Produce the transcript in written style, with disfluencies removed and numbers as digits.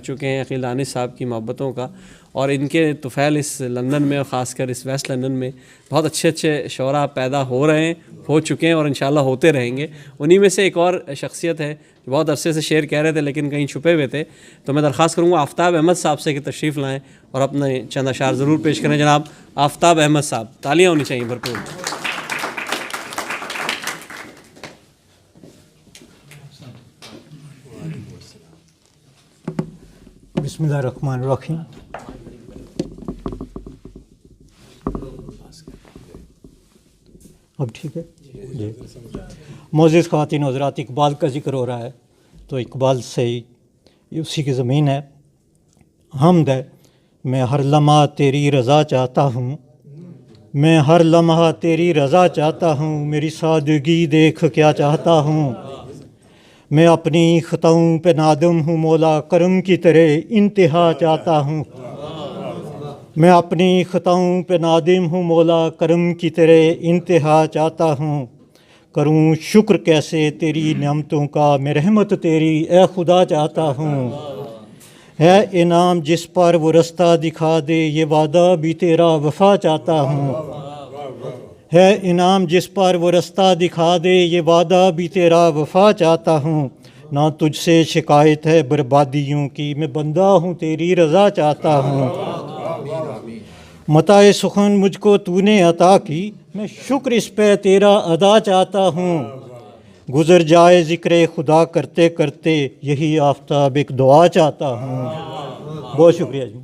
چکے ہیں عقیل دانش صاحب کی محبتوں کا، اور ان کے طفیل اس لندن میں اور خاص کر اس ویسٹ لندن میں بہت اچھے اچھے شعراء پیدا ہو رہے ہیں، ہو چکے ہیں اور انشاءاللہ ہوتے رہیں گے۔ انہی میں سے ایک اور شخصیت ہے جو بہت عرصے سے شعر کہہ رہے تھے لیکن کہیں چھپے ہوئے تھے، تو میں درخواست کروں گا آفتاب احمد صاحب سے کہ تشریف لائیں اور اپنے چند اشعار ضرور پیش کریں۔ جناب آفتاب احمد صاحب، تالیاں ہونی چاہیے بھرپور۔ بسم اللہ الرحمن الرحیم۔ اب ٹھیک ہے جی۔ معزز خواتین و حضرات، اقبال کا ذکر ہو رہا ہے تو اقبال سے ہی اسی کی زمین ہے۔ حمد ہے، میں ہر لمحہ تیری رضا چاہتا ہوں، میں ہر لمحہ تیری رضا چاہتا ہوں، میری سادگی دیکھ کیا چاہتا ہوں، میں اپنی خطاؤں پہ نادم ہوں، مولا کرم کی طرح انتہا چاہتا ہوں، میں اپنی خطاؤں پہ نادم ہوں، مولا کرم کی طرح انتہا چاہتا ہوں، کروں شکر کیسے تیری نعمتوں کا، میں رحمت تیری اے خدا چاہتا ہوں، ہے انعام جس پر وہ رستہ دکھا دے، یہ وعدہ بھی تیرا وفا چاہتا ہوں، ہے انعام جس پر وہ رستہ دکھا دے، یہ وعدہ بھی تیرا وفا چاہتا ہوں، نہ تجھ سے شکایت ہے بربادیوں کی، میں بندہ ہوں تیری رضا چاہتا ہوں، متاع سخن مجھ کو تو نے عطا کی، میں شکر اس پہ تیرا ادا چاہتا ہوں، گزر جائے ذکر خدا کرتے کرتے، یہی آفتاب ایک دعا چاہتا ہوں۔ بہت شکریہ جی۔